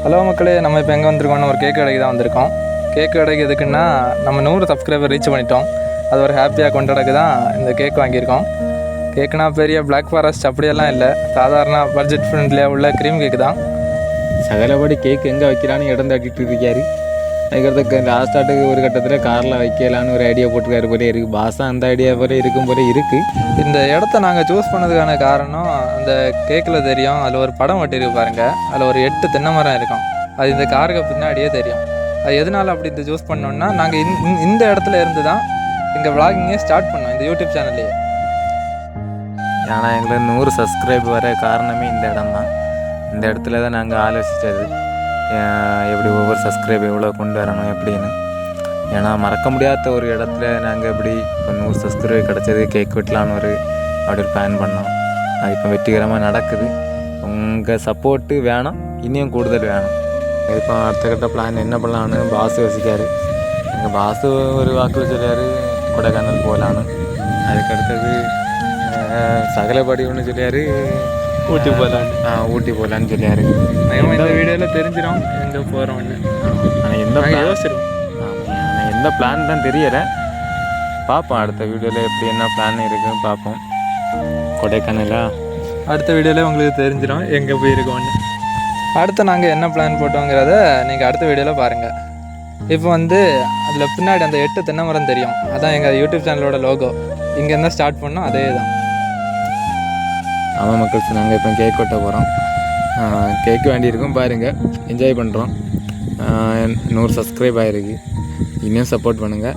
Hello மக்களே, நம்ம இப்போ எங்கே வந்திருக்கோம்னா ஒரு கேக் கடைக்கு தான் வந்திருக்கோம். கேக் கடைக்கு எதுக்குன்னா நம்ம 100 சப்ஸ்கிரைபர் ரீச் பண்ணிட்டோம். அது ஒரு ஹாப்பியாக கொண்டாடக்கு தான் இந்த கேக் வாங்கியிருக்கோம். கேக்குனா பெரிய பிளாக் ஃபாரஸ்ட் அப்படியெல்லாம் இல்லை, சாதாரண பட்ஜெட் ஃப்ரெண்ட்லியாக உள்ள க்ரீம் கேக்கு தான். சகலபடி கேக் எங்கே வைக்கலான்னு இடம் தட்டிட்டு இருக்காரு. அதுக்கடுத்து லாஸ்டாட்டுக்கு ஒரு கட்டத்தில் காரில் வைக்கலான்னு ஒரு ஐடியா போட்டுருக்காரு போலே இருக்குது. பாஸாக அந்த ஐடியா போல இருக்கும் போல இருக்குது. இந்த இடத்த நாங்கள் சூஸ் பண்ணதுக்கான காரணம் அந்த கேக்கில் தெரியும். அதில் ஒரு படம் ஒட்டியிருக்கு பாருங்க. அதில் ஒரு 8 தென்னை மரம் இருக்கும். அது இந்த காருக்கு பின்னாடியே தெரியும். அது எதனால் அப்படி இந்த சூஸ் பண்ணோன்னா, நாங்கள் இந்த இடத்துல இருந்து தான் எங்கள் விளாகிங்கே ஸ்டார்ட் பண்ணோம், இந்த யூடியூப் சேனல்லையே. ஏன்னா எங்களுக்கு 100 சப்ஸ்கிரைப் வர காரணமே இந்த இடம் தான். இந்த இடத்துல தான் நாங்கள் ஆலோசித்தது, எப்படி ஒவ்வொரு சப்ஸ்கிரைப் எவ்வளோ கொண்டு வரணும் எப்படின்னு. ஏன்னா மறக்க முடியாத ஒரு இடத்துல நாங்கள் எப்படி இப்போ 100 சப்ஸ்கிரைப் கிடச்சது, கேக் வெட்டலான்னு அப்படி ஒரு பிளான் பண்ணோம். அது இப்போ வெற்றிகரமாக நடக்குது. உங்கள் சப்போர்ட்டு வேணும், இன்னும் கூடுதல் வேணும். இப்போ அடுத்த கட்ட பிளான் என்ன பண்ணலான்னு பாஸ் யோசிக்காரு. எங்கள் பாஸ் ஒரு வாக்கில் சொல்லியார் கொடைக்கானல் போகலான்னு. அதுக்கடுத்தது சகலபடி ஒன்று சொல்லியார் ஊட்டி போகலான்னு சொல்லியார். இந்த வீடியோவில் தெரிஞ்சிடும் எங்கே போகிறோம்னு. ஆனால் எந்த பிளான் தான் தெரியலை. பார்ப்போம் அடுத்த வீடியோவில் எப்படி என்ன பிளான் இருக்குன்னு பார்ப்போம். கொடைக்கானலா அடுத்த வீடியோவில் உங்களுக்கு தெரிஞ்சிடும் எங்கே போயிருக்கோன்னு. அடுத்து நாங்கள் என்ன பிளான் போட்டோங்கிறத நீங்கள் அடுத்த வீடியோவில் பாருங்கள். இப்போ அதில் பின்னாடி அந்த 8 தென்னை மரம் தெரியும். அதான் எங்கள் யூடியூப் சேனலோட லோகோ. இங்கேருந்து ஸ்டார்ட் பண்ணோம், அதே தான். ஆமாம் மக்கள்ஸ், நாங்கள் இப்போ கேக் வெட்ட போகிறோம். கேக்கு வேண்டியிருக்கும் பாருங்கள், என்ஜாய் பண்ணுறோம். 100 சப்ஸ்கிரைப் ஆகிருக்கு. இன்னும் சப்போர்ட் பண்ணுங்கள்.